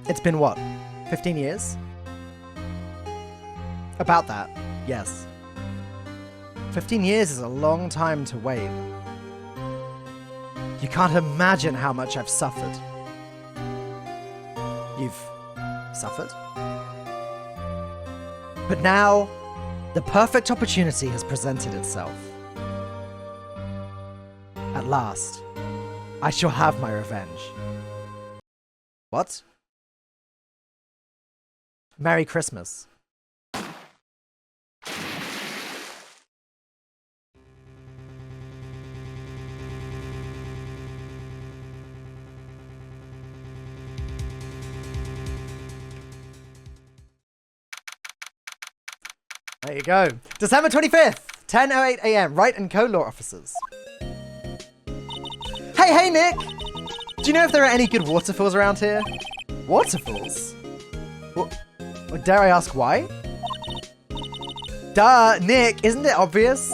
It's been what? 15 years? About that, yes. 15 years is a long time to wait. You can't imagine how much I've suffered. You've suffered? But now, the perfect opportunity has presented itself. At last, I shall have my revenge. What? Merry Christmas. There you go. December 25th, 10:08 AM. Wright and Co. Law Officers. Hey, Nick! Do you know if there are any good waterfalls around here? Waterfalls? What, dare I ask why? Duh, Nick, isn't it obvious?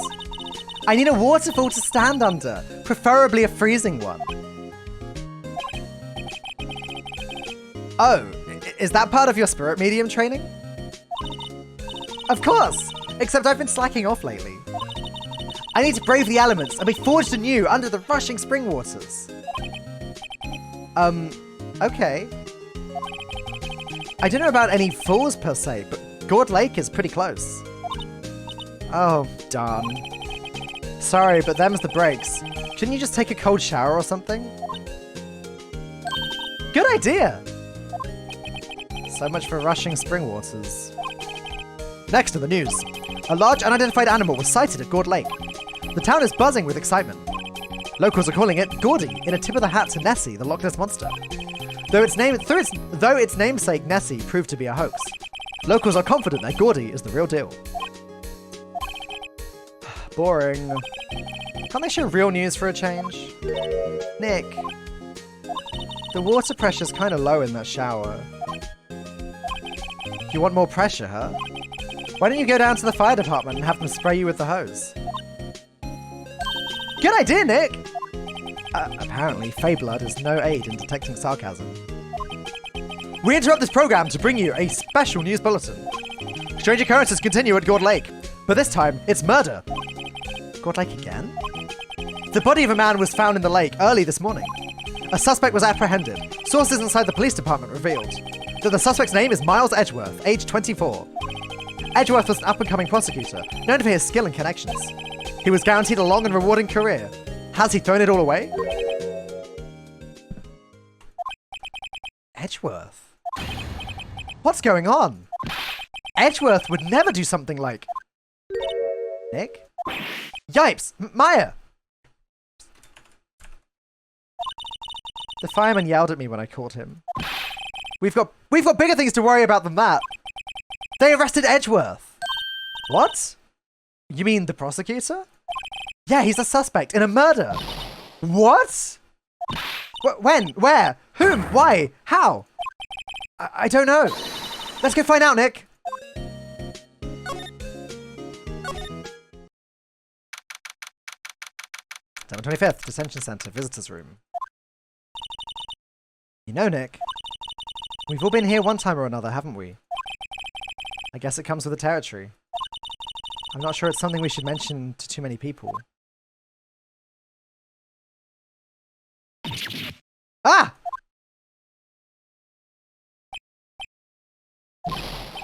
I need a waterfall to stand under, preferably a freezing one. Oh, is that part of your spirit medium training? Of course! Except I've been slacking off lately. I need to brave the elements and be forged anew under the rushing spring waters. Okay. I don't know about any falls per se, but Gourd Lake is pretty close. Oh, darn. Sorry, but them's the breaks. Shouldn't you just take a cold shower or something? Good idea! So much for rushing spring waters. Next to the news. A large unidentified animal was sighted at Gourd Lake. The town is buzzing with excitement. Locals are calling it Gordy, in a tip of the hat to Nessie, the Loch Ness Monster. Though its namesake Nessie proved to be a hoax, locals are confident that Gordy is the real deal. Boring. Can't they show real news for a change? Nick. The water pressure's kind of low in that shower. You want more pressure, huh? Why don't you go down to the fire department and have them spray you with the hose? Good idea, Nick! Apparently, Fayblood is no aid in detecting sarcasm. We interrupt this program to bring you a special news bulletin. Strange occurrences continue at Gourd Lake, but this time, it's murder. Gourd Lake again? The body of a man was found in the lake early this morning. A suspect was apprehended. Sources inside the police department revealed that the suspect's name is Miles Edgeworth, age 24. Edgeworth was an up-and-coming prosecutor, known for his skill and connections. He was guaranteed a long and rewarding career. Has he thrown it all away? Edgeworth? What's going on? Edgeworth would never do something like... Nick? Yipes! Maya! The fireman yelled at me when I caught him. We've got bigger things to worry about than that. They arrested Edgeworth. What? You mean the prosecutor? Yeah, he's a suspect in a murder. What? When? Where? Whom? Why? How? I don't know. Let's go find out, Nick. December 25th, Detention Center, Visitors Room. You know, Nick, we've all been here one time or another, haven't we? I guess it comes with the territory. I'm not sure it's something we should mention to too many people. Ah!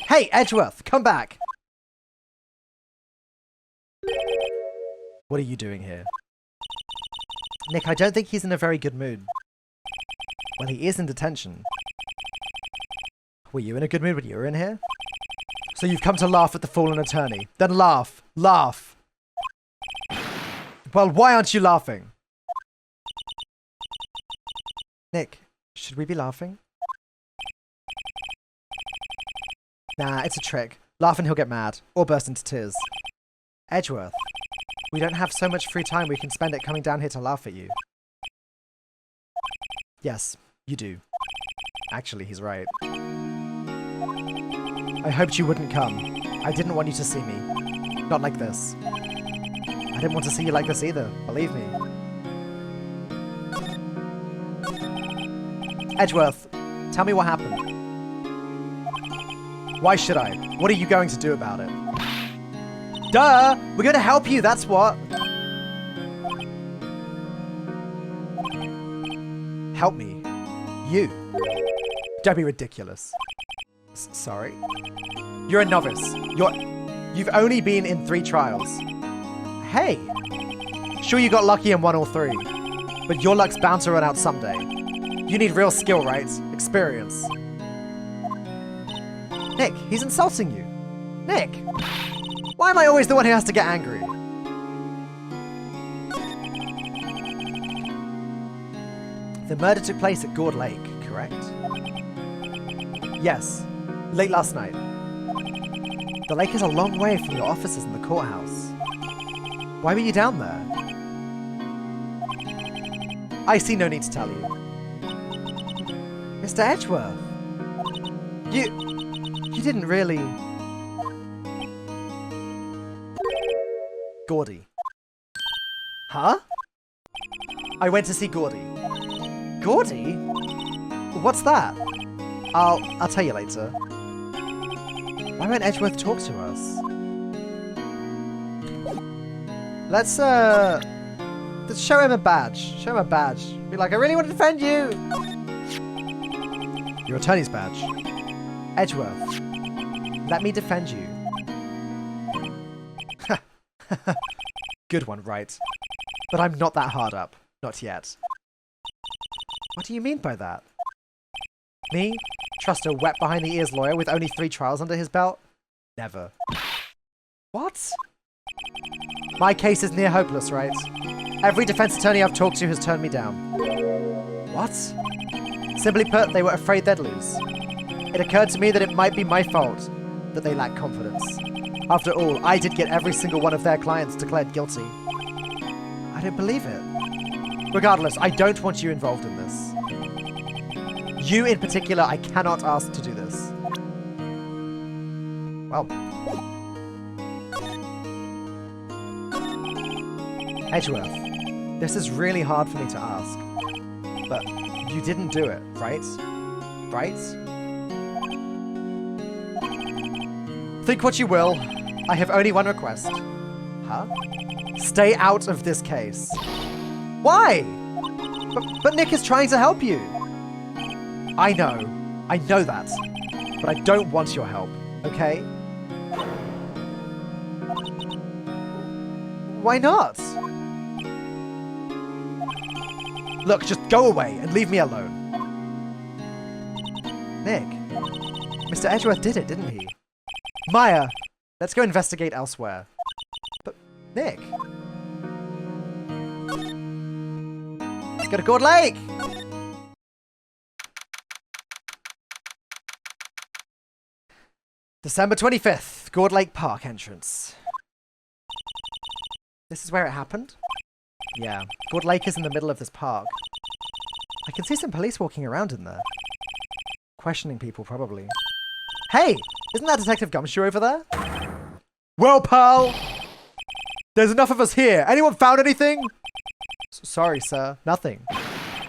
Hey, Edgeworth, come back! What are you doing here? Nick, I don't think he's in a very good mood. Well, he is in detention. Were you in a good mood when you were in here? So you've come to laugh at the fallen attorney. Then laugh. Laugh. Well, why aren't you laughing? Nick, should we be laughing? Nah, it's a trick. Laugh and he'll get mad. Or burst into tears. Edgeworth, we don't have so much free time we can spend it coming down here to laugh at you. Yes, you do. Actually, he's right. I hoped you wouldn't come. I didn't want you to see me. Not like this. I didn't want to see you like this either, believe me. Edgeworth, tell me what happened. Why should I? What are you going to do about it? Duh! We're going to help you, that's what! Help me? You? Don't be ridiculous. Sorry? You're a novice. You've only been in 3 trials. Hey! Sure, you got lucky and won all 3. But your luck's bound to run out someday. You need real skill, right? Experience. Nick, he's insulting you. Nick! Why am I always the one who has to get angry? The murder took place at Gourd Lake, correct? Yes, late last night. The lake is a long way from your offices in the courthouse. Why were you down there? I see no need to tell you. Mr. Edgeworth, you didn't really... Gordy. Huh? I went to see Gordy. Gordy? What's that? I'll tell you later. Why won't Edgeworth talk to us? Let's show him a badge. Show him a badge. Be like, I really want to defend you! Your attorney's badge. Edgeworth, let me defend you. Good one, right? But I'm not that hard up. Not yet. What do you mean by that? Me? Trust a wet behind-the-ears lawyer with only 3 trials under his belt? Never. What? My case is near hopeless, right? Every defense attorney I've talked to has turned me down. What? Simply put, they were afraid they'd lose. It occurred to me that it might be my fault that they lack confidence. After all, I did get every single one of their clients declared guilty. I don't believe it. Regardless, I don't want you involved in this. You in particular, I cannot ask to do this. Well. Edgeworth, this is really hard for me to ask. But you didn't do it, right? Right? Think what you will. I have only one request. Huh? Stay out of this case. Why? But Nick is trying to help you. I know that. But I don't want your help, okay? Why not? Look, just go away and leave me alone. Nick, Mr. Edgeworth did it, didn't he? Maya, let's go investigate elsewhere. But, Nick. Let's go to Gourd Lake! December 25th, Gourd Lake Park entrance. This is where it happened? Yeah, Gourd Lake is in the middle of this park. I can see some police walking around in there. Questioning people, probably. Hey! Isn't that Detective Gumshoe over there? Well, pal! There's enough of us here. Anyone found anything? Sorry, sir. Nothing.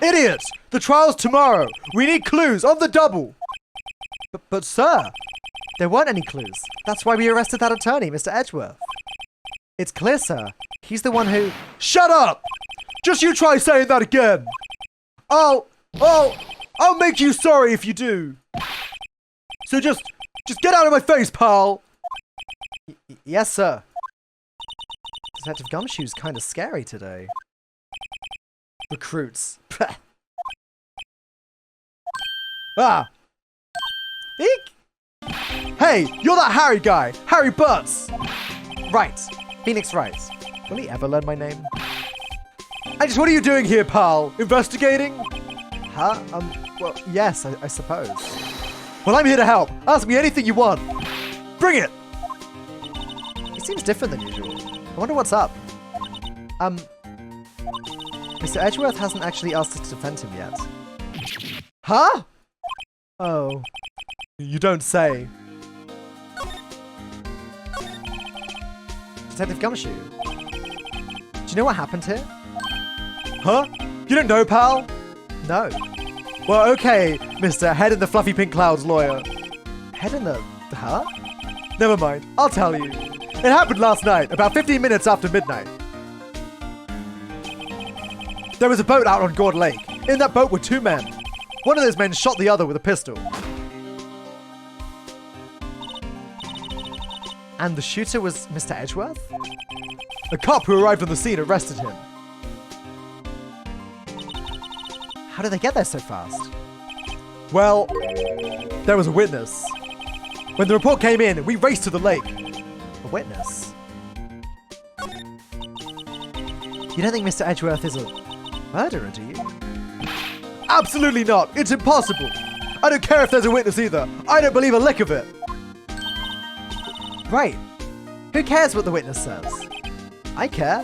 Idiots! The trial's tomorrow! We need clues on the double! But sir, there weren't any clues. That's why we arrested that attorney, Mr. Edgeworth. It's clear, sir. He's the one who... Shut up! Just you try saying that again! I'll make you sorry if you do. So just get out of my face, pal! Yes, sir. Detective Gumshoe's kind of scary today. Recruits. Ah! Eek! Hey, you're that Harry guy! Harry Butts! Right. Phoenix Wright. Will he ever learn my name? What are you doing here, pal? Investigating? Huh? Well, yes, I suppose. Well, I'm here to help. Ask me anything you want. Bring it! He seems different than usual. I wonder what's up. Mr. Edgeworth hasn't actually asked us to defend him yet. Huh? Oh. You don't say. Detective Gumshoe. Do you know what happened here? Huh? You don't know, pal? No. Well, okay, Mr. Head in the Fluffy Pink Clouds lawyer. Head in the Huh? Never mind, I'll tell you. It happened last night, about 15 minutes after midnight. There was a boat out on Gourd Lake. In that boat were 2 men. One of those men shot the other with a pistol. And the shooter was Mr. Edgeworth? A cop who arrived on the scene arrested him. How did they get there so fast? Well, there was a witness. When the report came in, we raced to the lake. A witness? You don't think Mr. Edgeworth is a murderer, do you? Absolutely not! It's impossible! I don't care if there's a witness either. I don't believe a lick of it. Right. Who cares what the witness says? I care.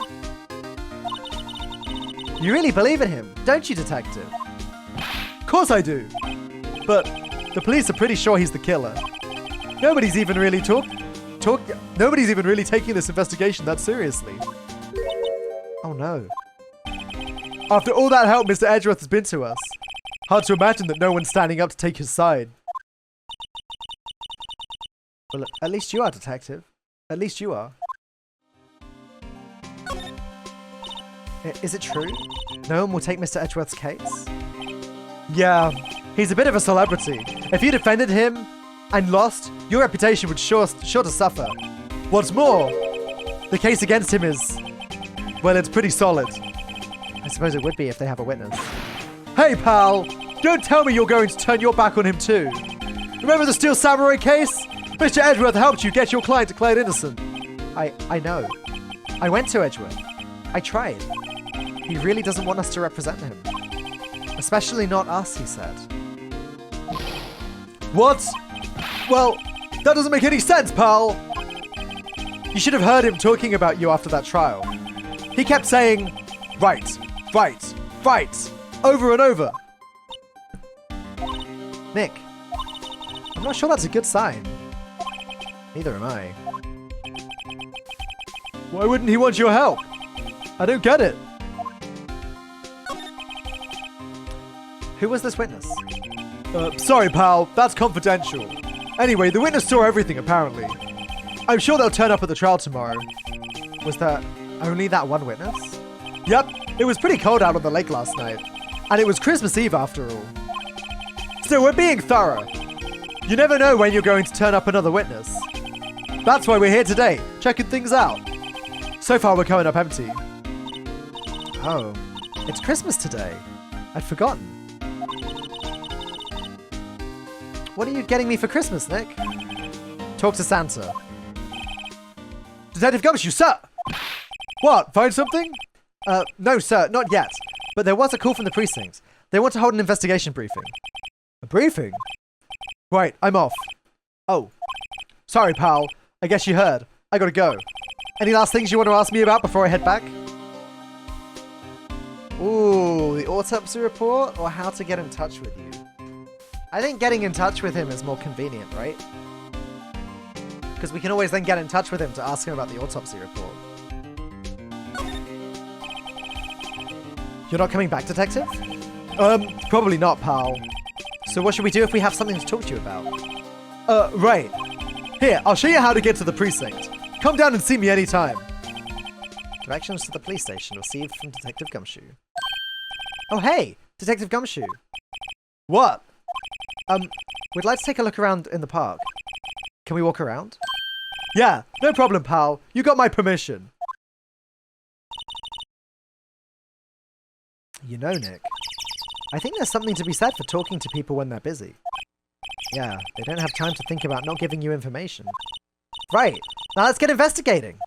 You really believe in him, don't you, Detective? Of course I do. But the police are pretty sure he's the killer. Nobody's even really nobody's even really taking this investigation that seriously. Oh no. After all that help Mr. Edgeworth has been to us, hard to imagine that no one's standing up to take his side. Well, at least you are, Detective. At least you are. Is it true? No one will take Mr. Edgeworth's case? Yeah, he's a bit of a celebrity. If you defended him and lost, your reputation would sure to suffer. What's more, the case against him is, well, it's pretty solid. I suppose it would be if they have a witness. Hey, pal! Don't tell me you're going to turn your back on him too. Remember the Steel Samurai case? Mr. Edgeworth helped you get your client declared innocent. I know. I went to Edgeworth. I tried. He really doesn't want us to represent him. Especially not us, he said. What? Well, that doesn't make any sense, pal! You should have heard him talking about you after that trial. He kept saying, right, right, right, over and over. Nick, I'm not sure that's a good sign. Neither am I. Why wouldn't he want your help? I don't get it. Who was this witness? Sorry, pal. That's confidential. Anyway, the witness saw everything, apparently. I'm sure they'll turn up at the trial tomorrow. Was there only that one witness? Yep. It was pretty cold out on the lake last night. And it was Christmas Eve, after all. Still, we're being thorough. You never know when you're going to turn up another witness. That's why we're here today, checking things out. So far, we're coming up empty. Oh, it's Christmas today. I'd forgotten. What are you getting me for Christmas, Nick? Talk to Santa. Detective Gumshoe, sir! What, find something? No, sir, not yet. But there was a call from the precinct. They want to hold an investigation briefing. A briefing? Right, I'm off. Oh. Sorry, pal. I guess you heard. I gotta go. Any last things you want to ask me about before I head back? Ooh, the autopsy report or how to get in touch with you? I think getting in touch with him is more convenient, right? Because we can always then get in touch with him to ask him about the autopsy report. You're not coming back, Detective? Probably not, pal. So what should we do if we have something to talk to you about? Right. Here, I'll show you how to get to the precinct. Come down and see me anytime. Directions to the police station received from Detective Gumshoe. Oh, hey! Detective Gumshoe. What? We'd like to take a look around in the park. Can we walk around? Yeah, no problem, pal. You got my permission. You know, Nick, I think there's something to be said for talking to people when they're busy. Yeah, they don't have time to think about not giving you information. Right, now let's get investigating.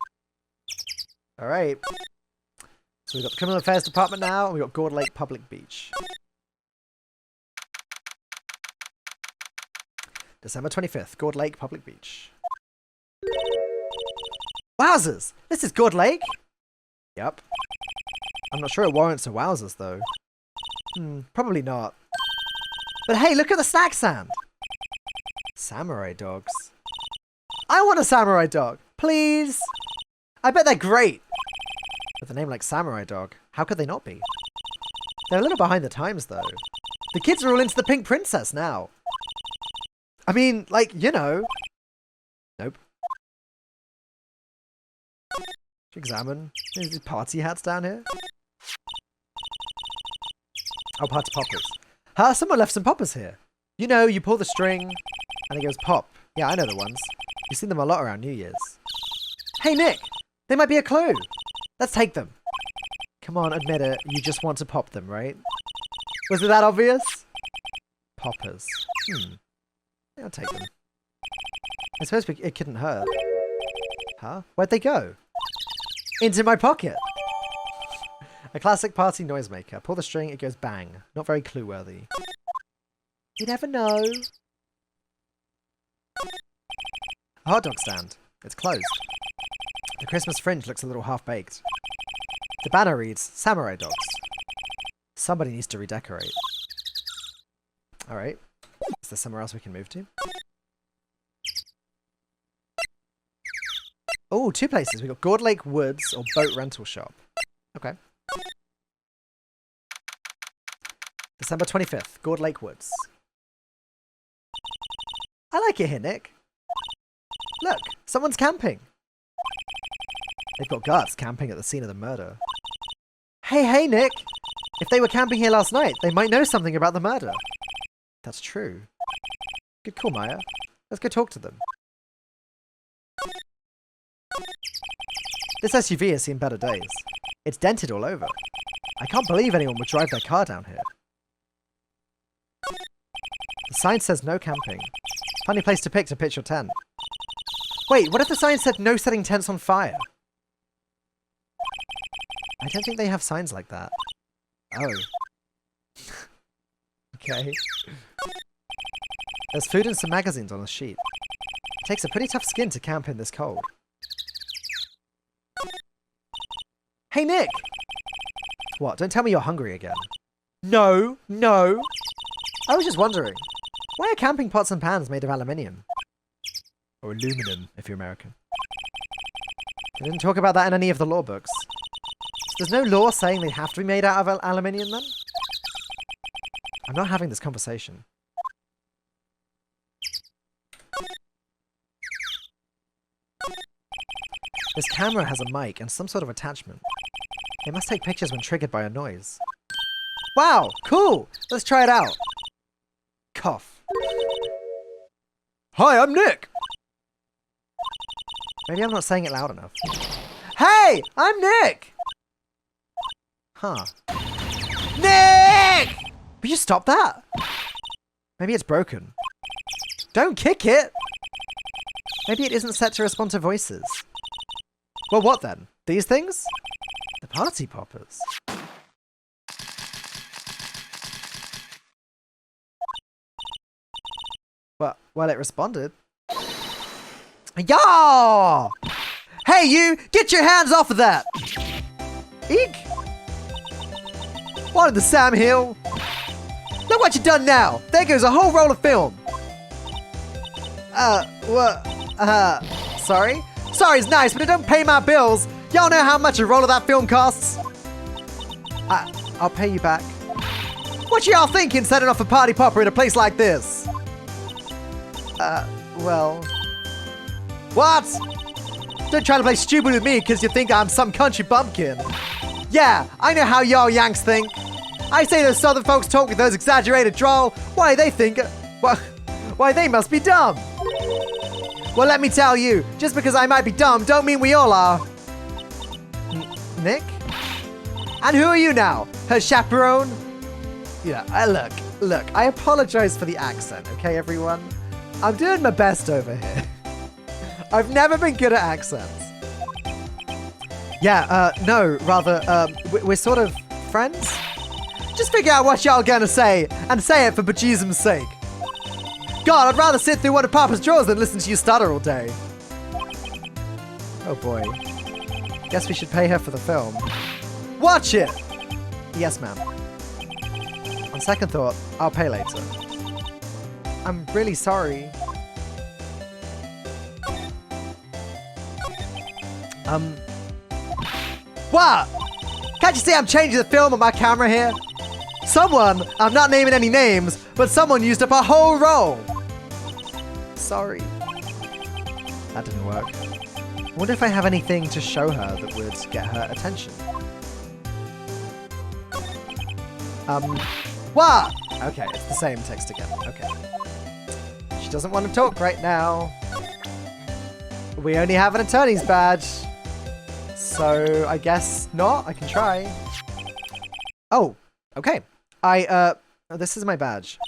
Alright. So we've got the Criminal Affairs Department now, and we've got Gourd Lake Public Beach. December 25th, Gourd Lake Public Beach. Wowzers! This is Gourd Lake? Yep. I'm not sure it warrants a wowzers, though. Probably not. But hey, look at the snack stand! Samurai dogs. I want a samurai dog! Please! I bet they're great! With a name like Samurai Dog, how could they not be? They're a little behind the times, though. The kids are all into the Pink Princess now. I mean, like, you know, Examine. There's party hats down here. Oh, party poppers. Huh? Someone left some poppers here. You know, you pull the string and it goes pop. Yeah, I know the ones. You've seen them a lot around New Year's. Hey, Nick! They might be a clue. Let's take them. Come on, admit it. You just want to pop them, right? Was it that obvious? Poppers. Yeah, I'll take them. I suppose it couldn't hurt. Huh? Where'd they go? Into my pocket! A classic party noisemaker. Pull the string, it goes bang. Not very clue-worthy. You never know. A hot dog stand. It's closed. The Christmas fringe looks a little half-baked. The banner reads, Samurai Dogs. Somebody needs to redecorate. Alright. Is there somewhere else we can move to? Oh, 2 places. We've got Gourd Lake Woods or Boat Rental Shop. Okay. December 25th, Gourd Lake Woods. I like it here, Nick. Look, someone's camping. They've got guards camping at the scene of the murder. Hey, Nick! If they were camping here last night, they might know something about the murder. That's true. Good call, Maya. Let's go talk to them. This SUV has seen better days. It's dented all over. I can't believe anyone would drive their car down here. The sign says no camping. Funny place to pick to pitch your tent. Wait, what if the sign said no setting tents on fire? I don't think they have signs like that. Oh. Okay. There's food and some magazines on a sheet. It takes a pretty tough skin to camp in this cold. Hey, Nick! What? Don't tell me you're hungry again. No! I was just wondering, why are camping pots and pans made of aluminium? Or aluminum, if you're American. They didn't talk about that in any of the law books. So there's no law saying they have to be made out of aluminium, then? I'm not having this conversation. This camera has a mic and some sort of attachment. It must take pictures when triggered by a noise. Wow, cool! Let's try it out. Cough. Hi, I'm Nick! Maybe I'm not saying it loud enough. Hey, I'm Nick! Huh. Nick! Will you stop that? Maybe it's broken. Don't kick it! Maybe it isn't set to respond to voices. Well, what then? These things? The party poppers. Well, it responded. Yeah! Hey, you! Get your hands off of that! Eek! What in the Sam Hill? Look what you done now! There goes a whole roll of film! Sorry? Sorry's nice, but it don't pay my bills. Y'all know how much a roll of that film costs? I'll pay you back. What y'all thinking setting off a party popper in a place like this? Well... What? Don't try to play stupid with me because you think I'm some country bumpkin. Yeah, I know how y'all Yanks think. I say those southern folks talk with those exaggerated drawl. Why they think... Why they must be dumb. Well, let me tell you, just because I might be dumb don't mean we all are. Nick? And who are you now? Her chaperone? Yeah, look, I apologize for the accent, okay, everyone? I'm doing my best over here. I've never been good at accents. Yeah, no, rather, we're sort of friends? Just figure out what y'all gonna say, and say it for bejesus's sake. God, I'd rather sit through one of Papa's drawers than listen to you stutter all day. Oh boy. Guess we should pay her for the film. Watch it! Yes, ma'am. On second thought, I'll pay later. I'm really sorry. What? Can't you see I'm changing the film on my camera here? Someone, I'm not naming any names, but someone used up a whole roll. Sorry. That didn't work. I wonder if I have anything to show her that would get her attention. What? Okay, it's the same text again. Okay. She doesn't want to talk right now. We only have an attorney's badge. So I guess not. I can try. Oh, okay. Oh, this is my badge.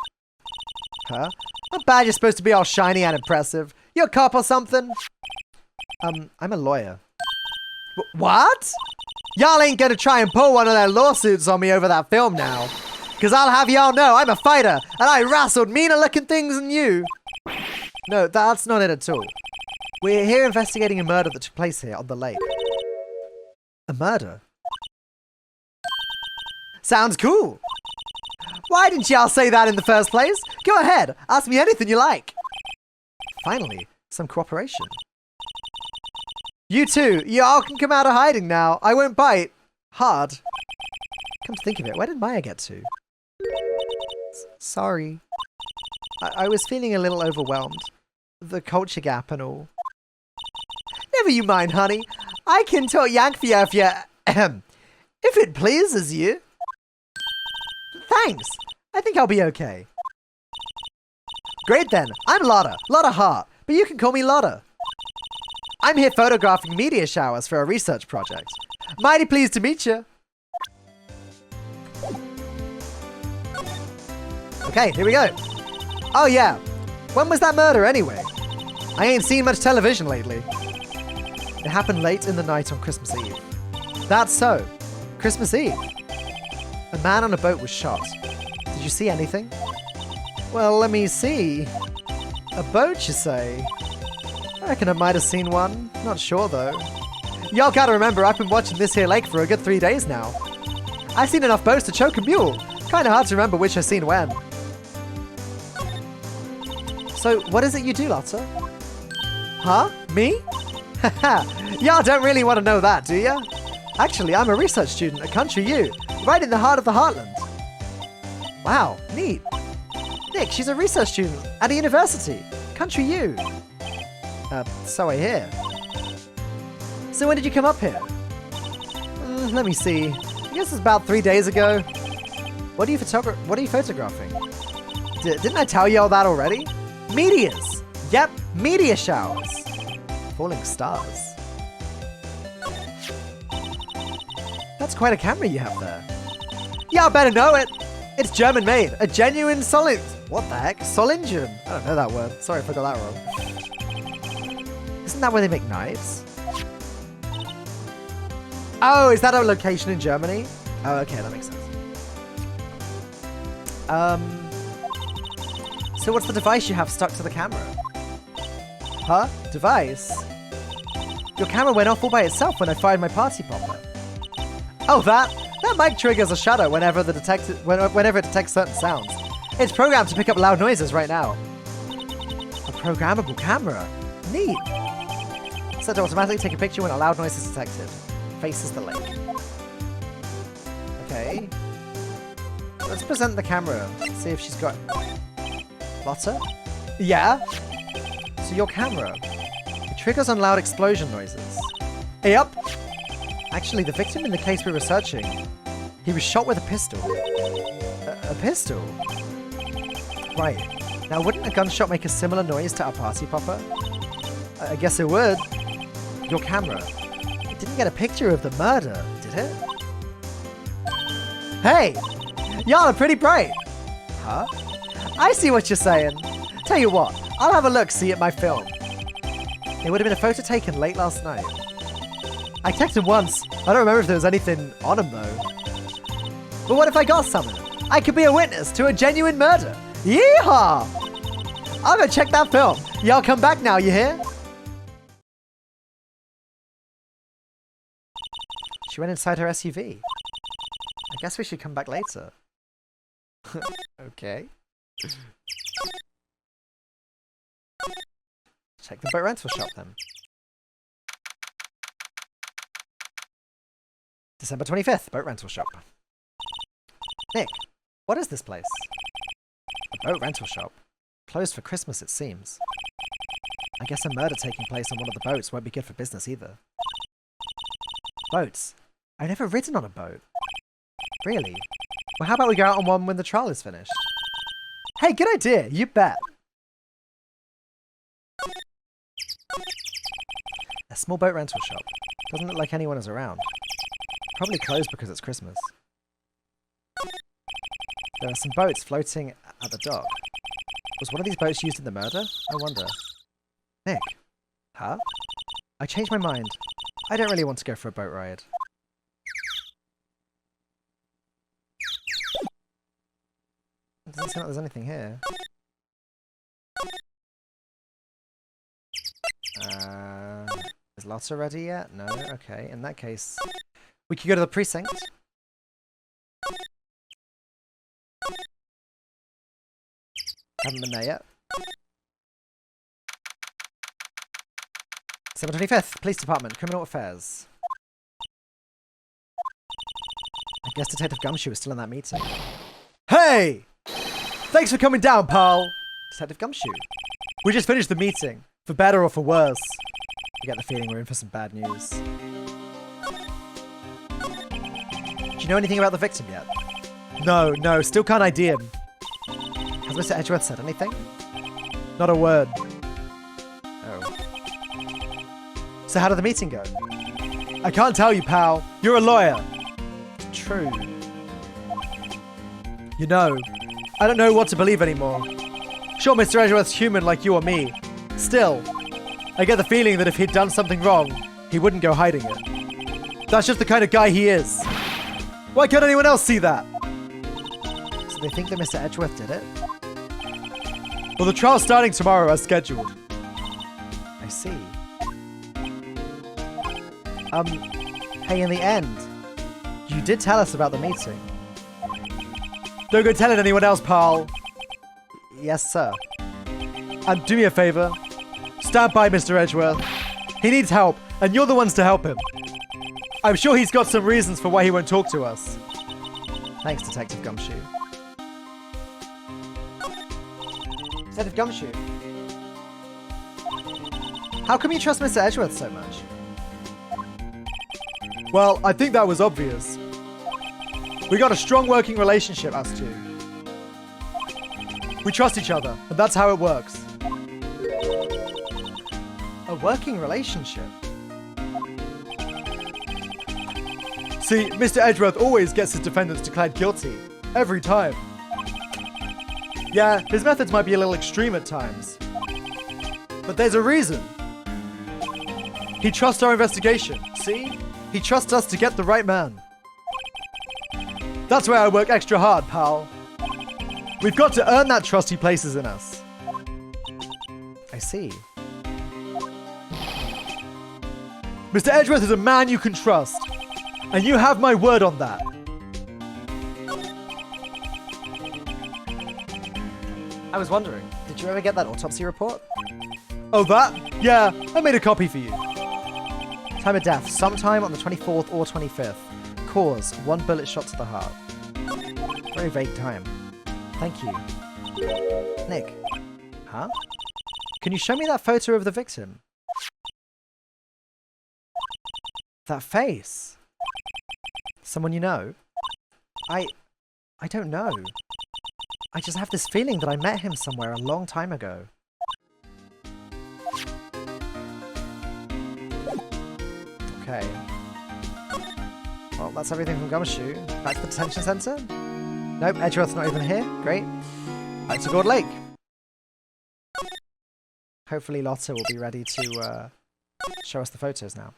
Huh? My badge is supposed to be all shiny and impressive. You a cop or something? I'm a lawyer. What? Y'all ain't gonna try and pull one of their lawsuits on me over that film now. Cause I'll have y'all know I'm a fighter and I wrestled meaner looking things than you. No, that's not it at all. We're here investigating a murder that took place here on the lake. A murder? Sounds cool. Why didn't y'all say that in the first place? Go ahead, ask me anything you like. Finally, some cooperation. You two, y'all can come out of hiding now. I won't bite. Hard. Come to think of it, where did Maya get to? Sorry. I was feeling a little overwhelmed. The culture gap and all. Never you mind, honey. I can talk yank for you if you... if it pleases you. Thanks. I think I'll be okay. Great then. I'm Lotta. Lotta Hart. But you can call me Lotta. I'm here photographing meteor showers for a research project. Mighty pleased to meet you. Okay, here we go. Oh yeah. When was that murder anyway? I ain't seen much television lately. It happened late in the night on Christmas Eve. That's so. Christmas Eve. A man on a boat was shot. Did you see anything? Well, let me see. A boat, you say? I reckon I might have seen one. Not sure, though. Y'all gotta remember, I've been watching this here lake for a good 3 days now. I've seen enough boats to choke a mule. Kinda hard to remember which I've seen when. So, what is it you do, Lotta? Huh? Me? Haha, y'all don't really want to know that, do ya? Actually, I'm a research student at Country U, right in the heart of the Heartland. Wow, neat. Nick, she's a research student at a university. Country U. So I hear. So when did you come up here? Let me see. I guess it's about 3 days ago. What are you photographing? Didn't I tell you all that already? Meteors! Yep, meteor showers. Falling stars. That's quite a camera you have there. Yeah, I better know it. It's German made. A genuine solid... What the heck? Solingen. I don't know that word. Sorry if I got that wrong. Isn't that where they make knives? Oh, is that a location in Germany? Oh, okay, that makes sense. So what's the device you have stuck to the camera? Huh? Device? Your camera went off all by itself when I fired my party popper. Oh, that mic triggers a shutter whenever it detects certain sounds. It's programmed to pick up loud noises right now. A programmable camera. Neat. Set to automatically take a picture when a loud noise is detected. Faces the lake. Okay. Let's present the camera. See if she's got... Lotta? Yeah? So your camera. It triggers on loud explosion noises. Yep. Actually, the victim in the case we were searching, he was shot with a pistol. A pistol? Right. Now, wouldn't a gunshot make a similar noise to our party popper? I guess it would. Your camera. It didn't get a picture of the murder, did it? Hey! Y'all are pretty bright. Huh? I see what you're saying. Tell you what, I'll have a look-see at my film. It would have been a photo taken late last night. I checked him once. I don't remember if there was anything on him, though. But what if I got something? I could be a witness to a genuine murder. Yeehaw! I'll go check that film. Y'all come back now, you hear? She went inside her SUV. I guess we should come back later. Okay. Check the boat rental shop then. December 25th, boat rental shop. Nick, what is this place? A boat rental shop. Closed for Christmas, it seems. I guess a murder taking place on one of the boats won't be good for business either. Boats? I've never ridden on a boat. Really? Well, how about we go out on one when the trial is finished? Hey, good idea! You bet! A small boat rental shop. Doesn't look like anyone is around. Probably closed because it's Christmas. There are some boats floating at the dock. Was one of these boats used in the murder? I wonder. Nick? Huh? I changed my mind. I don't really want to go for a boat ride. It doesn't seem like there's anything here. Is Lotta ready yet? No? Okay, in that case, we could go to the precinct. Haven't been there yet. December 25th, Police Department, Criminal Affairs. I guess Detective Gumshoe is still in that meeting. Hey! Thanks for coming down, pal! Detective Gumshoe. We just finished the meeting. For better or for worse. I get the feeling we're in for some bad news. Do you know anything about the victim yet? No, still can't ID him. Has Mr. Edgeworth said anything? Not a word. Oh. So how did the meeting go? I can't tell you, pal. You're a lawyer. True. You know, I don't know what to believe anymore. Sure, Mr. Edgeworth's human like you or me. Still, I get the feeling that if he'd done something wrong, he wouldn't go hiding it. That's just the kind of guy he is. Why can't anyone else see that? So they think that Mr. Edgeworth did it? Well, the trial's starting tomorrow as scheduled. I see. Hey, in the end, you did tell us about the meeting. Don't go telling anyone else, pal. Yes, sir. And do me a favor. Stand by Mr. Edgeworth. He needs help, and you're the ones to help him. I'm sure he's got some reasons for why he won't talk to us. Thanks, Detective Gumshoe. Detective Gumshoe. How come you trust Mr. Edgeworth so much? Well, I think that was obvious. We got a strong working relationship, us two. We trust each other, and that's how it works. A working relationship? See, Mr. Edgeworth always gets his defendants declared guilty. Every time. Yeah, his methods might be a little extreme at times. But there's a reason. He trusts our investigation, see? He trusts us to get the right man. That's why I work extra hard, pal. We've got to earn that trust he places in us. I see. Mr. Edgeworth is a man you can trust. And you have my word on that. I was wondering, did you ever get that autopsy report? Oh, that? Yeah, I made a copy for you. Time of death, sometime on the 24th or 25th. Cause, 1 bullet shot to the heart. Very vague time. Thank you. Nick. Huh? Can you show me that photo of the victim? That face. Someone you know? I don't know. I just have this feeling that I met him somewhere a long time ago. Okay. Well, that's everything from Gumshoe. Back to the detention centre? Nope, Edgeworth's not even here. Great. Back to Gourd Lake. Hopefully Lotta will be ready to show us the photos now.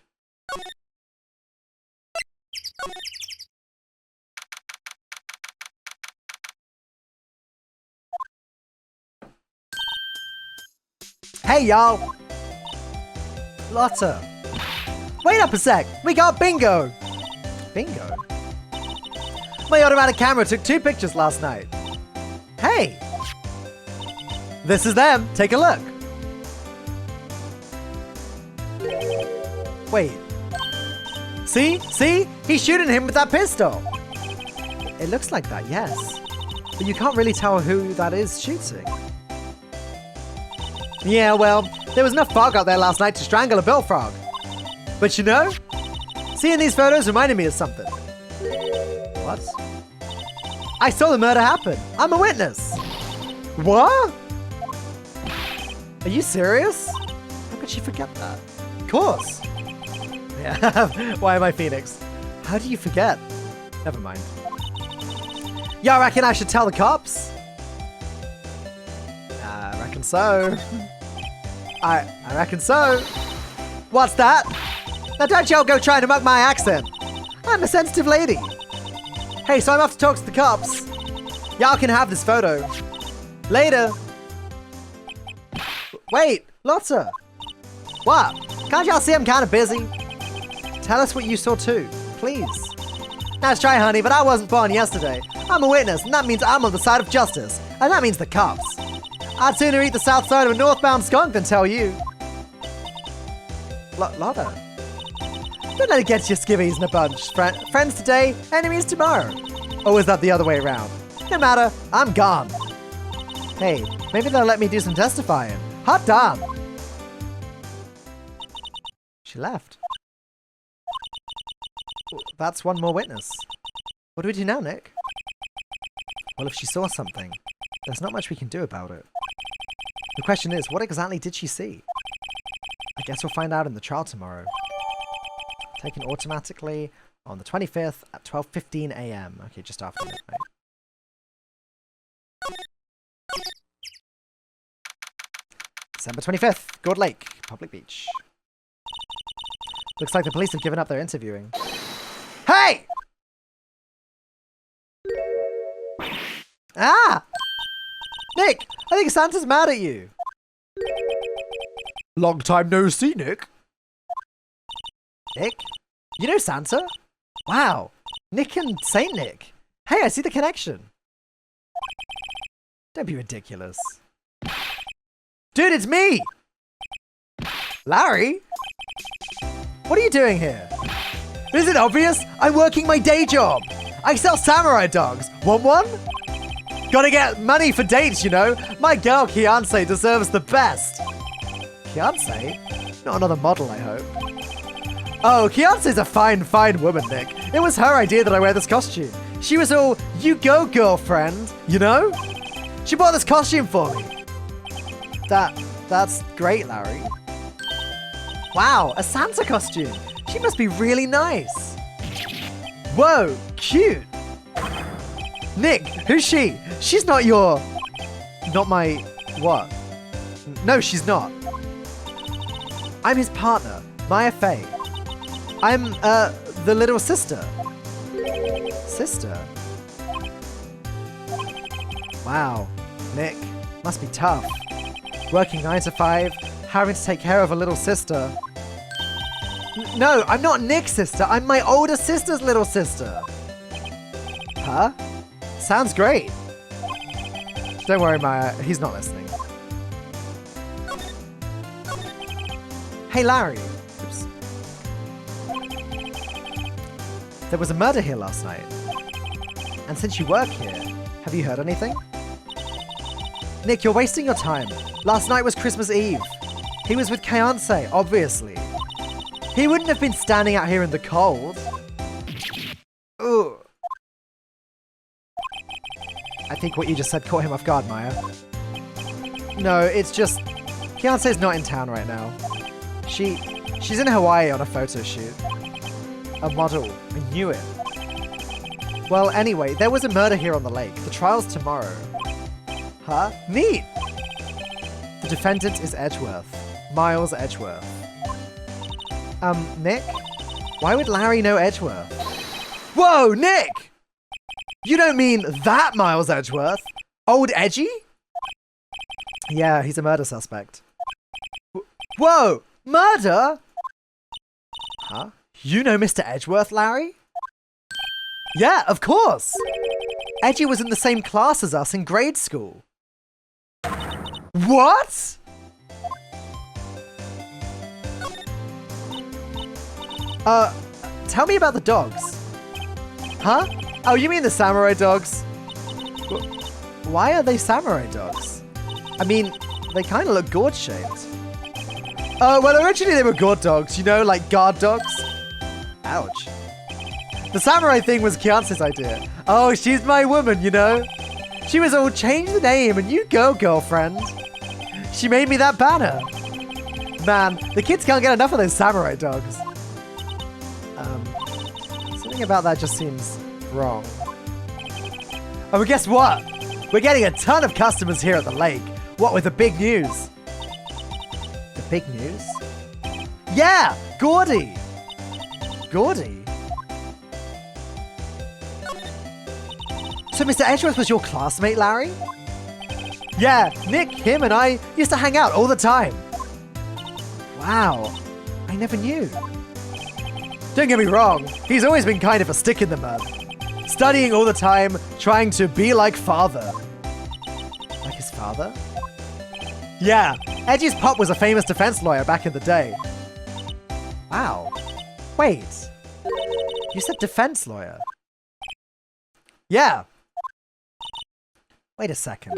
Hey, y'all! Lotta! Wait up a sec! We got bingo! Bingo? My automatic camera took 2 pictures last night. Hey! This is them! Take a look! Wait. See? See? He's shooting him with that pistol! It looks like that, yes. But you can't really tell who that is shooting. Yeah, well, There was enough fog out there last night to strangle a bullfrog. But you know, seeing these photos reminded me of something. What? I saw the murder happen. I'm a witness. What? Are you serious? How could she forget that? Of course. Yeah, why am I Phoenix? How do you forget? Never mind. Yeah, I reckon I should tell the cops. I reckon so. I reckon so. What's that? Now don't y'all go trying to mock my accent. I'm a sensitive lady. Hey, so I'm off to talk to the cops. Y'all can have this photo. Later. Wait, Lotta. What? Can't y'all see I'm kind of busy? Tell us what you saw too, please. Nice try, honey, but I wasn't born yesterday. I'm a witness, and that means I'm on the side of justice. And that means the cops. I'd sooner eat the south side of a northbound skunk than tell you. Lotta. Don't let it get your skivvies in a bunch. Friends today, enemies tomorrow. Or is that the other way around? No matter, I'm gone. Hey, maybe they'll let me do some testifying. Hot damn. She left. That's one more witness. What do we do now, Nick? Well, if she saw something, there's not much we can do about it. The question is, what exactly did she see? I guess we'll find out in the trial tomorrow. Taken automatically on the 25th at 12:15 a.m. Okay, just after midnight. December 25th, Gourd Lake, Public Beach. Looks like the police have given up their interviewing. Hey! Ah! Nick, I think Santa's mad at you. Long time no see, Nick. Nick? You know Santa? Wow. Nick and Saint Nick. Hey, I see the connection. Don't be ridiculous. Dude, it's me! Larry? What are you doing here? Is it obvious? I'm working my day job. I sell samurai dogs. Want one? Gotta get money for dates, you know. My girl, Kianse, deserves the best. Kianse? Not another model, I hope. Oh, Kianse's a fine, fine woman, Nick. It was her idea that I wear this costume. She was all, you go, girlfriend, you know? She bought this costume for me. That's great, Larry. Wow, a Santa costume. She must be really nice. Whoa, cute. Nick, who's she? She's not your... Not my... What? No, she's not. I'm his partner, Maya Faye. I'm, the little sister. Sister? Wow, Nick, must be tough. Working 9 to 5, having to take care of a little sister. No, I'm not Nick's sister. I'm my older sister's little sister. Huh? Sounds great. Don't worry, Maya. He's not listening. Hey, Larry. Oops. There was a murder here last night. And since you work here, have you heard anything? Nick, you're wasting your time. Last night was Christmas Eve. He was with Kianse, obviously. He wouldn't have been standing out here in the cold. Ugh. I think what you just said caught him off guard, Maya. No, it's just... Kianse's not in town right now. She's in Hawaii on a photo shoot. A model. I knew it. Well, anyway, there was a murder here on the lake. The trial's tomorrow. Huh? Neat! The defendant is Edgeworth. Miles Edgeworth. Nick? Why would Larry know Edgeworth? Whoa, Nick! You don't mean that Miles Edgeworth? Old Edgy? Yeah, he's a murder suspect. Whoa! Murder? Huh? You know Mr. Edgeworth, Larry? Yeah, of course! Edgy was in the same class as us in grade school. What? Tell me about the dogs. Huh? Oh, you mean the samurai dogs? Why are they samurai dogs? I mean, they kind of look gourd-shaped. Oh, well, originally they were guard dogs, you know, like guard dogs. Ouch. The samurai thing was Kiance's idea. Oh, she's my woman, you know. She was all, change the name and you go, girlfriend. She made me that banner. Man, the kids can't get enough of those samurai dogs. Something about that just seems wrong. Oh, but guess what? We're getting a ton of customers here at the lake. What with the big news? The big news? Yeah, Gordy. Gordy? So Mr. Edgeworth was your classmate, Larry? Yeah, Nick, him, and I used to hang out all the time. Wow, I never knew. Don't get me wrong, he's always been kind of a stick in the mud. Studying all the time, trying to be like father. Like his father? Yeah, Edgy's pop was a famous defense lawyer back in the day. Wow. Wait, you said defense lawyer? Yeah. Wait a second.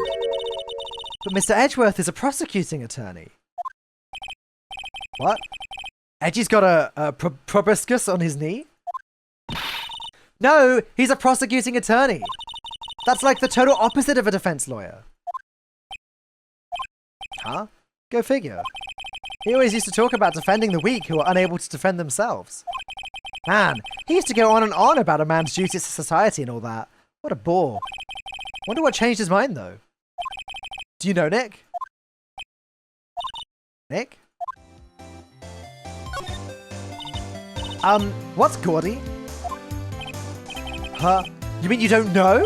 But Mr. Edgeworth is a prosecuting attorney. What? Edgy's got a proboscis on his knee? No, he's a prosecuting attorney. That's like the total opposite of a defense lawyer. Huh? Go figure. He always used to talk about defending the weak who are unable to defend themselves. Man, he used to go on and on about a man's duties to society and all that. What a bore. Wonder what changed his mind, though. Do you know Nick? Nick? What's Gordy? Huh? You mean you don't know?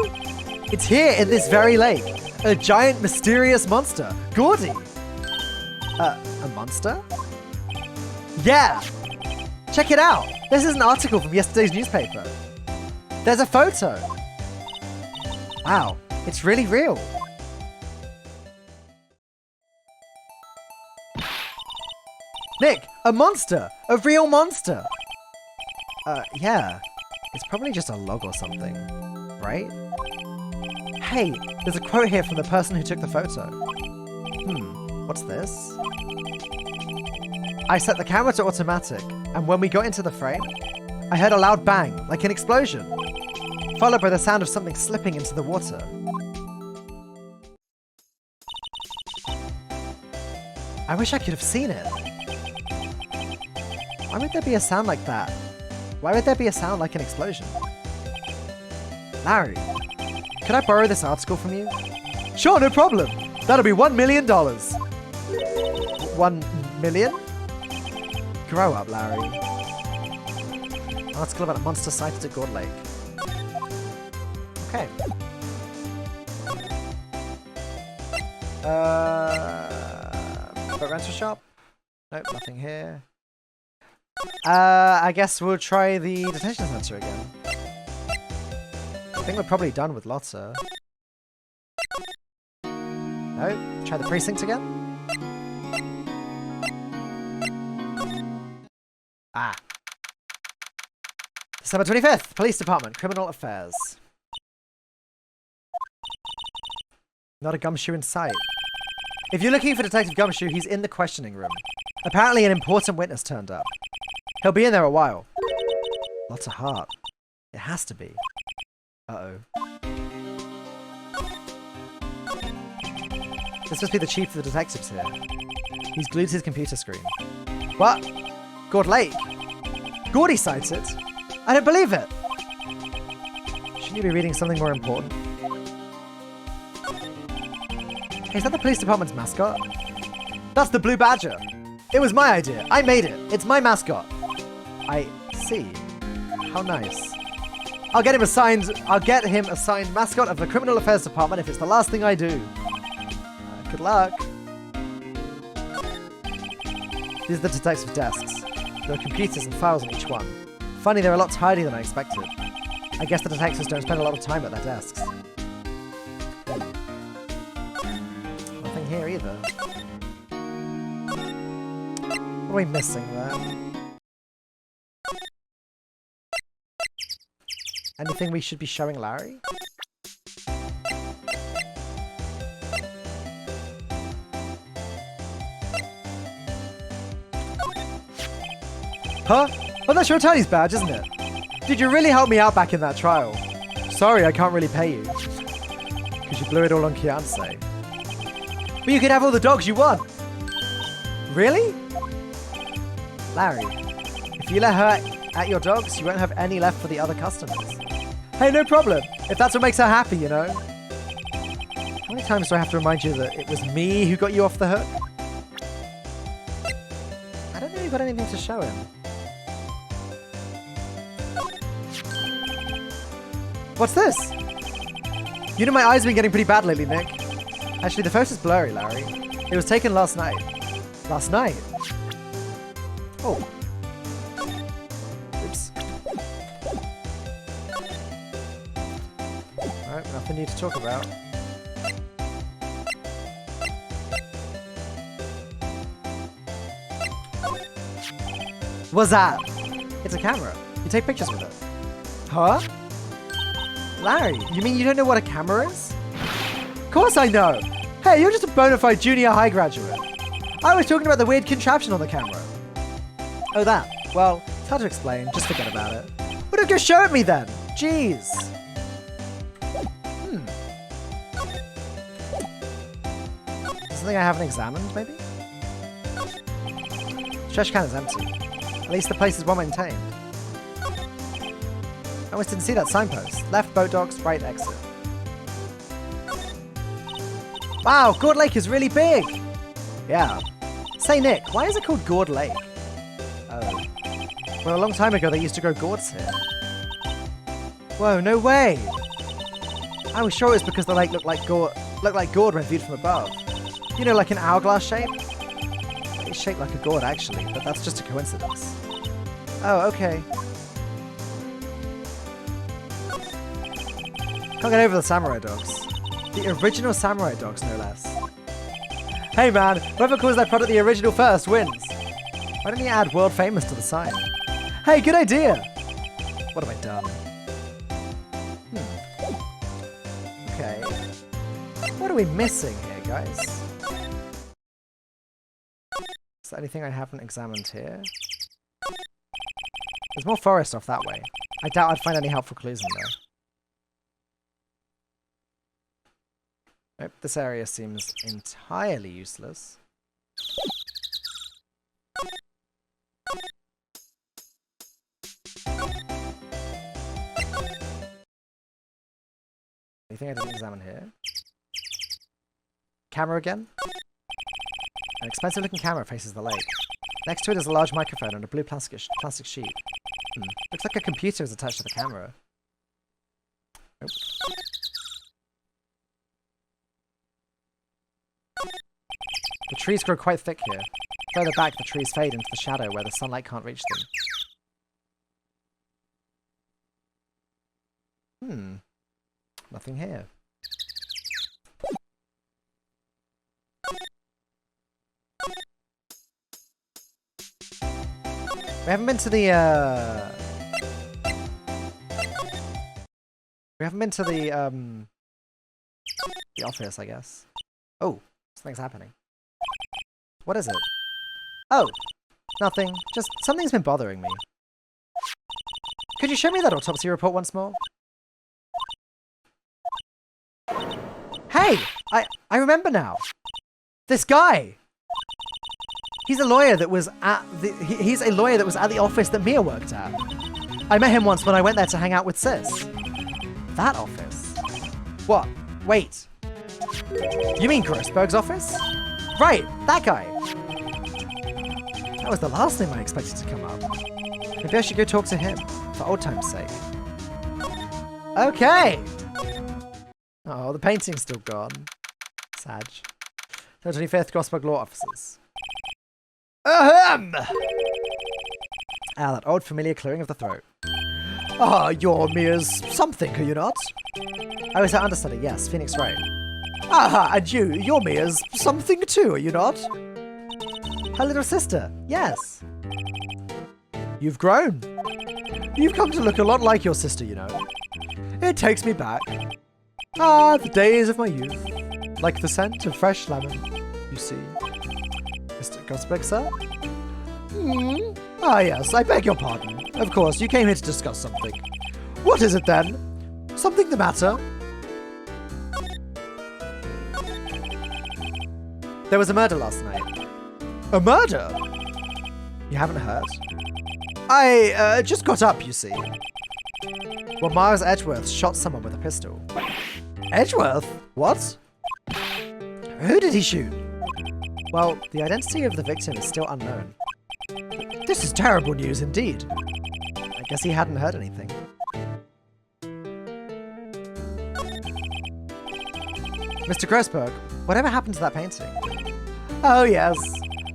It's here in this very lake. A giant, mysterious monster. Gordy. A monster? Yeah! Check it out. This is an article from yesterday's newspaper. There's a photo. Wow, it's really real. Nick, a monster! A real monster! Yeah. It's probably just a log or something, right? Hey, there's a quote here from the person who took the photo. What's this? I set the camera to automatic, and when we got into the frame, I heard a loud bang, like an explosion, followed by the sound of something slipping into the water. I wish I could have seen it. Why would there be a sound like that? Why would there be a sound like an explosion? Larry, could I borrow this article from you? Sure, no problem. That'll be $1 million. 1 million? Grow up, Larry. Article about a monster sighted at Gourd Lake. Okay. Boat rental shop? Nope, nothing here. I guess we'll try the detention center again. I think we're probably done with Lotsa. No? Try the precinct again? Ah. December 25th, Police Department, Criminal Affairs. Not a Gumshoe in sight. If you're looking for Detective Gumshoe, he's in the questioning room. Apparently an important witness turned up. He'll be in there a while. Lots of heart. It has to be. Uh-oh. This must be the chief of the detectives here. He's glued to his computer screen. What? Gourd Lake? Gordy sighted? I don't believe it! Shouldn't you be reading something more important? Hey, is that the police department's mascot? That's the Blue Badger! It was my idea! I made it! It's my mascot! I see. How nice. I'll get him assigned mascot of the Criminal Affairs Department if it's the last thing I do. Good luck. These are the detective desks. There are computers and files on each one. Funny, they're a lot tidier than I expected. I guess the detectives don't spend a lot of time at their desks. Nothing here either. What are we missing there? Anything we should be showing Larry? Huh? Oh, that's your attorney's badge, isn't it? Dude, you really helped me out back in that trial. Sorry, I can't really pay you. Because you blew it all on Kianse. But you can have all the dogs you want. Really? Larry, if you let her at your dogs, you won't have any left for the other customers. Hey, no problem. If that's what makes her happy, you know. How many times do I have to remind you that it was me who got you off the hook? I don't think you've got anything to show him. What's this? You know my eyes have been getting pretty bad lately, Nick. Actually, the photo's blurry, Larry. It was taken last night. Last night? Oh. Oops. Alright, nothing new to talk about. What's that? It's a camera. You take pictures with it. Huh? Larry, you mean you don't know what a camera is? Of course I know! Hey, you're just a bona fide junior high graduate. I was talking about the weird contraption on the camera. Oh, that. Well, it's hard to explain. Just forget about it. But don't go show it me then! Jeez! Something I haven't examined, maybe? The trash can is empty. At least the place is well maintained. I almost didn't see that signpost. Left boat docks, right exit. Wow, Gourd Lake is really big! Yeah. Say, Nick, why is it called Gourd Lake? Oh. Well, a long time ago they used to grow gourds here. Whoa, no way! I was sure it was because the lake looked like gourd when viewed from above. You know, like an hourglass shape? It's shaped like a gourd, actually, but that's just a coincidence. Oh, okay. Can't get over the samurai dogs. The original samurai dogs, no less. Hey man, whoever calls their product the original first wins. Why don't you add world famous to the sign? Hey, good idea! What have I done? Okay. What are we missing here, guys? Is there anything I haven't examined here? There's more forest off that way. I doubt I'd find any helpful clues in there. Nope, this area seems entirely useless. Anything I didn't examine here? Camera again? An expensive looking camera faces the lake. Next to it is a large microphone and a blue plastic sheet. Looks like a computer is attached to the camera. Nope. The trees grow quite thick here. Further back, the trees fade into the shadow where the sunlight can't reach them. Nothing here. We haven't been to the, the office, I guess. Oh, something's happening. What is it? Oh, nothing. Just something's been bothering me. Could you show me that autopsy report once more? Hey! I remember now. This guy! He's a lawyer that was at the office that Mia worked at. I met him once when I went there to hang out with Sis. That office? What? Wait. You mean Grossberg's office? Right, that guy. That was the last name I expected to come up. Maybe I should go talk to him, for old time's sake. Okay! Oh, the painting's still gone. Sag. 25th Grossberg Law Offices. Ahem! Ah, that old familiar clearing of the throat. Ah, you're Mia's something, are you not? I was her understudy, yes, Phoenix Wright. Aha, and you're Mia's something too, are you not? Her little sister, yes. You've grown. You've come to look a lot like your sister, you know. It takes me back. Ah, the days of my youth. Like the scent of fresh lemon, you see. Mr. Grossberg, sir? Ah, yes, I beg your pardon. Of course, you came here to discuss something. What is it then? Something the matter? There was a murder last night. A murder? You haven't heard? I just got up, you see. Well, Miles Edgeworth shot someone with a pistol. Edgeworth? What? Who did he shoot? Well, the identity of the victim is still unknown. This is terrible news indeed. I guess he hadn't heard anything. Mr. Grossberg, whatever happened to that painting? Oh yes,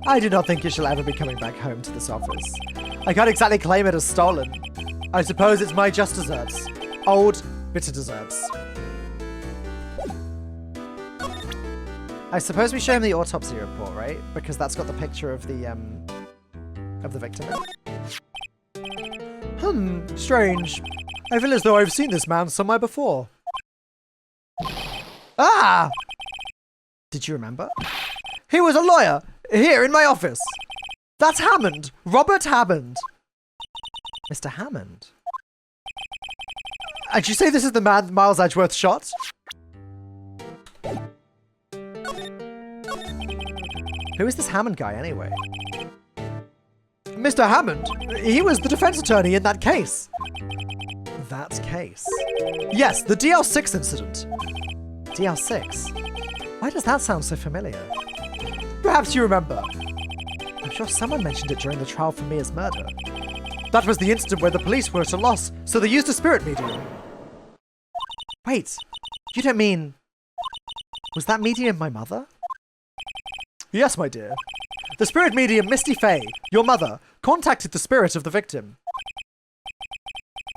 I do not think you shall ever be coming back home to this office. I can't exactly claim it as stolen. I suppose it's my just desserts. Old, bitter desserts. I suppose we show him the autopsy report, right? Because that's got the picture of the victim. Strange. I feel as though I've seen this man somewhere before. Ah! Did you remember? He was a lawyer, here in my office. That's Hammond, Robert Hammond. Mr. Hammond? And you say this is the man Miles Edgeworth shot? Who is this Hammond guy, anyway? Mr. Hammond, he was the defense attorney in that case. That case? Yes, the DL6 incident. DL6? Why does that sound so familiar? Perhaps you remember. I'm sure someone mentioned it during the trial for Mia's murder. That was the incident where the police were at a loss, so they used a spirit medium. Wait, you don't mean... Was that medium my mother? Yes, my dear. The spirit medium Misty Fay, your mother, contacted the spirit of the victim.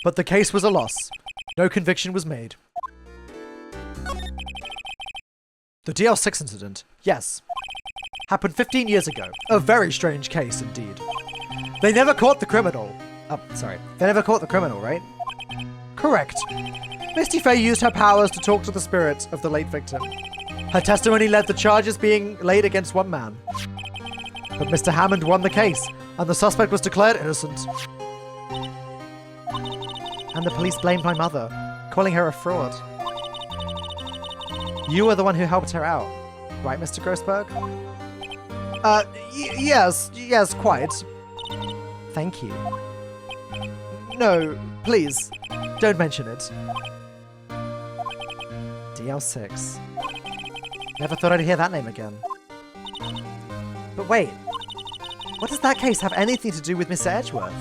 But the case was a loss. No conviction was made. The DL6 incident, yes. Happened 15 years ago. A very strange case indeed. They never caught the criminal. They never caught the criminal, right? Correct. Misty Fay used her powers to talk to the spirit of the late victim. Her testimony led to charges being laid against one man. But Mr. Hammond won the case, and the suspect was declared innocent. And the police blamed my mother, calling her a fraud. You were the one who helped her out, right, Mr. Grossberg? Yes, quite. Thank you. No, please, don't mention it. DL6. Never thought I'd hear that name again. But wait, what does that case have anything to do with Mr. Edgeworth?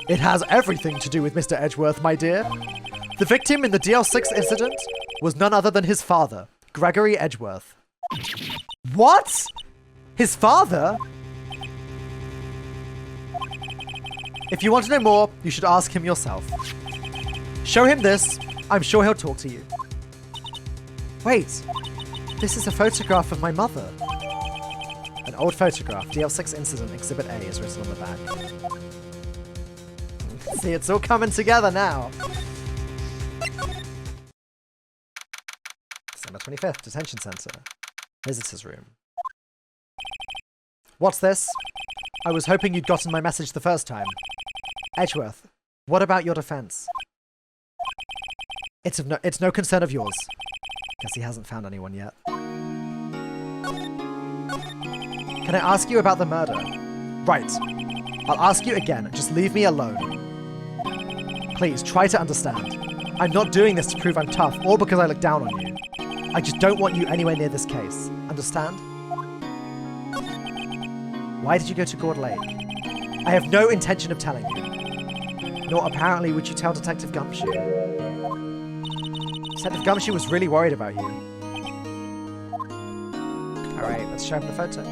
It has everything to do with Mr. Edgeworth, my dear. The victim in the DL6 incident was none other than his father, Gregory Edgeworth. What? His father? If you want to know more, you should ask him yourself. Show him this. I'm sure he'll talk to you. Wait, this is a photograph of my mother. An old photograph, DL6 incident, Exhibit A is written on the back. See, it's all coming together now. December 25th, Detention Center. Visitors room. What's this? I was hoping you'd gotten my message the first time. Edgeworth, what about your defense? It's no concern of yours. Guess he hasn't found anyone yet. Can I ask you about the murder? Right. I'll ask you again. Just leave me alone. Please, try to understand. I'm not doing this to prove I'm tough or because I look down on you. I just don't want you anywhere near this case. Understand? Why did you go to Gord Lake? I have no intention of telling you. Nor apparently would you tell Detective Gumshoe. Detective Gumshoe was really worried about you. Alright, let's show him the photo.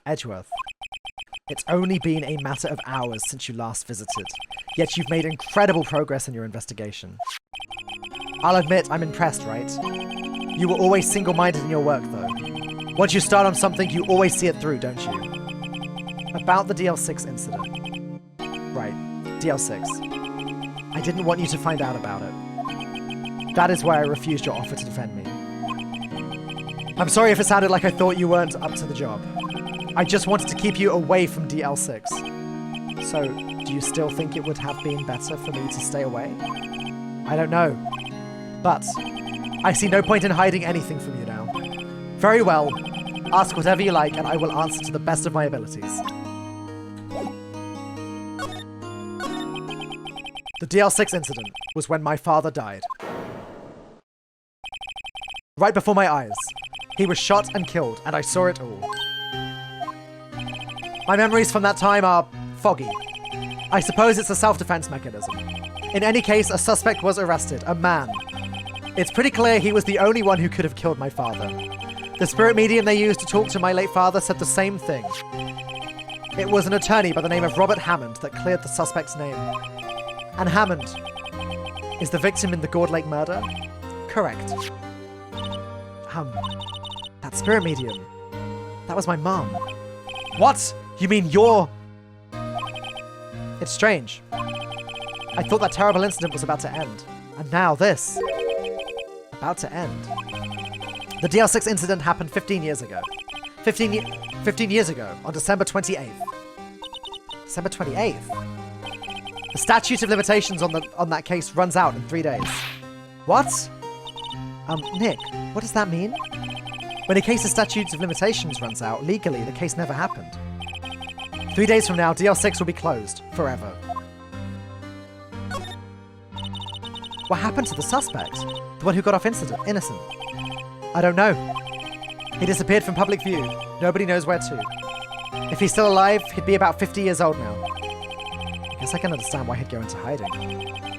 Edgeworth. It's only been a matter of hours since you last visited, yet you've made incredible progress in your investigation. I'll admit, I'm impressed, right? You were always single-minded in your work, though. Once you start on something, you always see it through, don't you? About the DL6 incident. Right, DL6. I didn't want you to find out about it. That is why I refused your offer to defend me. I'm sorry if it sounded like I thought you weren't up to the job. I just wanted to keep you away from DL6. So, do you still think it would have been better for me to stay away? I don't know. But, I see no point in hiding anything from you now. Very well. Ask whatever you like and I will answer to the best of my abilities. The DL6 incident was when my father died. Right before my eyes. He was shot and killed, and I saw it all. My memories from that time are foggy. I suppose it's a self-defense mechanism. In any case, a suspect was arrested, a man. It's pretty clear he was the only one who could have killed my father. The spirit medium they used to talk to my late father said the same thing. It was an attorney by the name of Robert Hammond that cleared the suspect's name. And Hammond is the victim in the Gourd Lake murder? Correct. That spirit medium. That was my mom. What? You mean you're... It's strange. I thought that terrible incident was about to end. And now this. About to end. The DL6 incident happened 15 years ago. 15 years ago, on December 28th. December 28th? The statute of limitations on that case runs out in 3 days. What? Nick, what does that mean? When a case's statute of limitations runs out, legally, the case never happened. 3 days from now, DL6 will be closed. Forever. What happened to the suspect? The one who got off innocent? I don't know. He disappeared from public view. Nobody knows where to. If he's still alive, he'd be about 50 years old now. I guess I can understand why he'd go into hiding.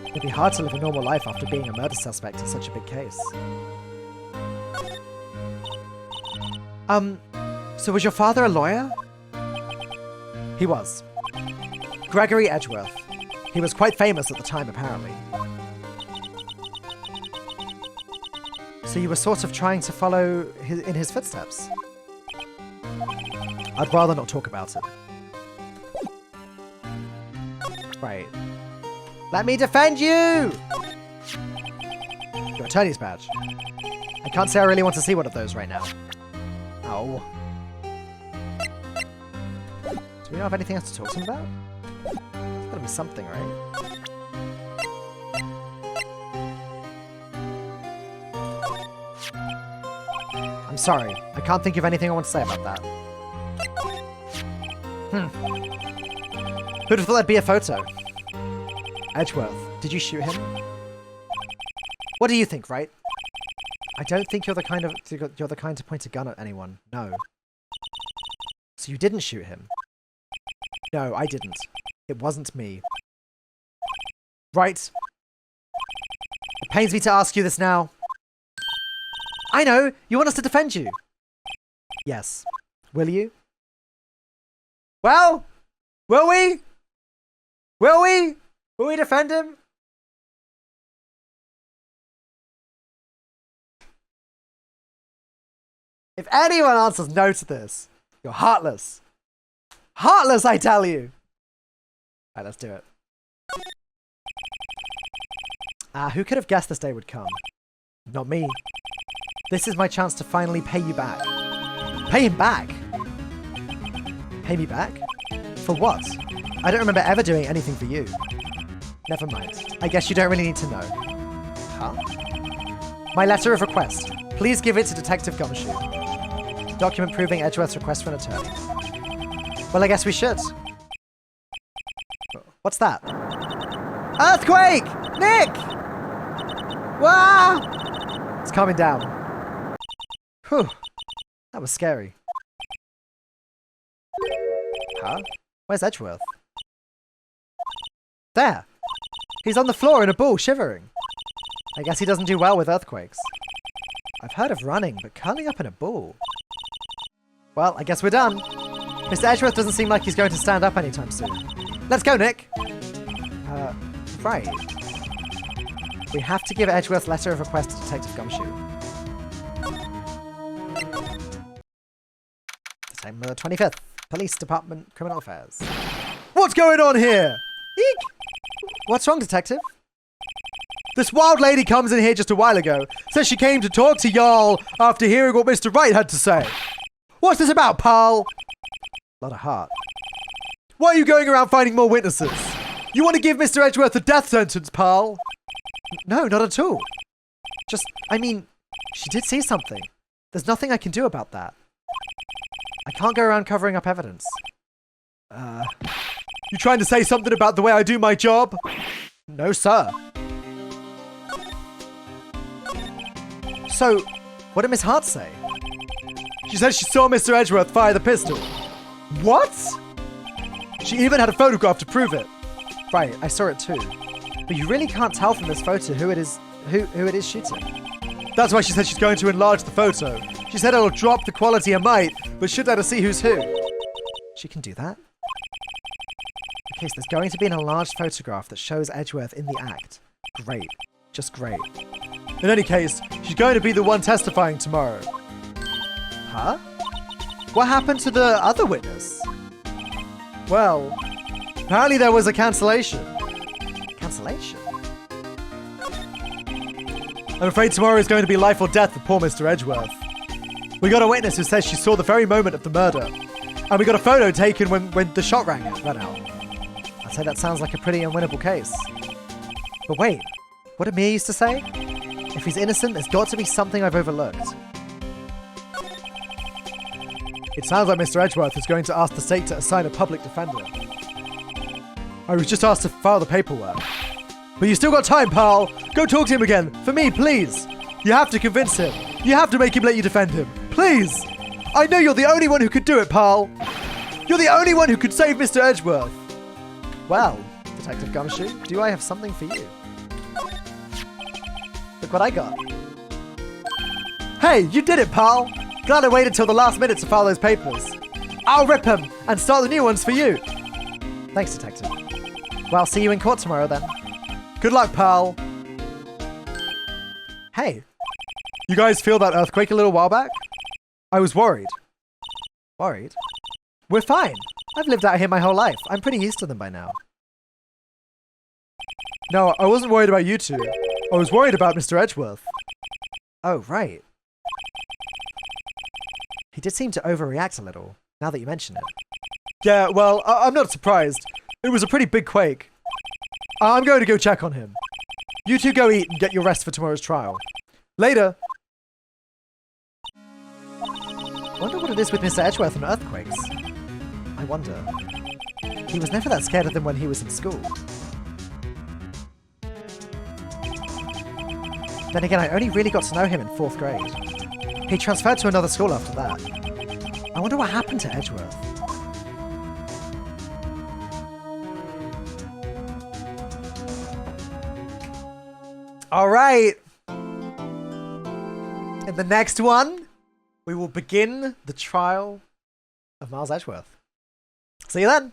It'd be hard to live a normal life after being a murder suspect in such a big case. So was your father a lawyer? He was. Gregory Edgeworth. He was quite famous at the time, apparently. So you were sort of trying to follow in his footsteps? I'd rather not talk about it. Right. Let me defend you! Your attorney's badge. I can't say I really want to see one of those right now. Oh. Do we not have anything else to talk to him about? There's gotta be something, right? I'm sorry. I can't think of anything I want to say about that. Who'd have thought that'd be a photo? Edgeworth, did you shoot him? What do you think, Wright? I don't think you're the kind to point a gun at anyone. No. So you didn't shoot him? No, I didn't. It wasn't me. Right. It pains me to ask you this now. I know! You want us to defend you! Yes. Will you? Well? Will we? Will we? Will we defend him? If anyone answers no to this, you're heartless. Heartless, I tell you! Alright, let's do it. Who could have guessed this day would come? Not me. This is my chance to finally pay you back. Pay him back? Pay me back? For what? I don't remember ever doing anything for you. Never mind. I guess you don't really need to know. Huh? My letter of request. Please give it to Detective Gumshoe. Document proving Edgeworth's request for an attorney. Well, I guess we should. What's that? Earthquake! Nick! Wow! It's calming down. Whew. That was scary. Huh? Where's Edgeworth? There! He's on the floor in a ball, shivering. I guess he doesn't do well with earthquakes. I've heard of running, but curling up in a ball. Well, I guess we're done. Mr. Edgeworth doesn't seem like he's going to stand up anytime soon. Let's go, Nick! Right. We have to give Edgeworth's letter of request to Detective Gumshoe. December 25th. Police Department, Criminal Affairs. What's going on here? Eek! What's wrong, Detective? This wild lady comes in here just a while ago, says she came to talk to y'all after hearing what Mr. Wright had to say. What's this about, pal? Lot of heart. Why are you going around finding more witnesses? You want to give Mr. Edgeworth a death sentence, pal? No, not at all. Just, I mean, she did see something. There's nothing I can do about that. I can't go around covering up evidence. You trying to say something about the way I do my job? No, sir. So, what did Miss Hart say? She said she saw Mr. Edgeworth fire the pistol. What? She even had a photograph to prove it. Right, I saw it too. But you really can't tell from this photo who it is shooting. That's why she said she's going to enlarge the photo. She said it'll drop the quality a mite, but should let us see who's who. She can do that? Okay, so there's going to be an enlarged photograph that shows Edgeworth in the act. Great. Just great. In any case, she's going to be the one testifying tomorrow. Huh? What happened to the other witness? Well, apparently there was a cancellation. Cancellation? I'm afraid tomorrow is going to be life or death for poor Mr. Edgeworth. We got a witness who says she saw the very moment of the murder. And we got a photo taken when the shot ran out. I'd say that sounds like a pretty unwinnable case. But wait, what did Mia used to say? If he's innocent, there's got to be something I've overlooked. It sounds like Mr. Edgeworth is going to ask the state to assign a public defender. I was just asked to file the paperwork. But you still got time, pal! Go talk to him again! For me, please! You have to convince him! You have to make him let you defend him! Please! I know you're the only one who could do it, pal! You're the only one who could save Mr. Edgeworth! Well, Detective Gumshoe, do I have something for you? Look what I got. Hey, you did it, pal! Glad I waited till the last minute to file those papers. I'll rip them and start the new ones for you! Thanks, Detective. Well, I'll see you in court tomorrow then. Good luck, pal! Hey, you guys feel that earthquake a little while back? I was worried. Worried? We're fine. I've lived out here my whole life. I'm pretty used to them by now. No, I wasn't worried about you two. I was worried about Mr. Edgeworth. Oh, right. He did seem to overreact a little, now that you mention it. Yeah, well, I'm not surprised. It was a pretty big quake. I'm going to go check on him. You two go eat and get your rest for tomorrow's trial. Later! Wonder what it is with Mr. Edgeworth and earthquakes. I wonder. He was never that scared of them when he was in school. Then again, I only really got to know him in 4th grade. He transferred to another school after that. I wonder what happened to Edgeworth. Alright! In the next one, we will begin the trial of Miles Edgeworth. See you then!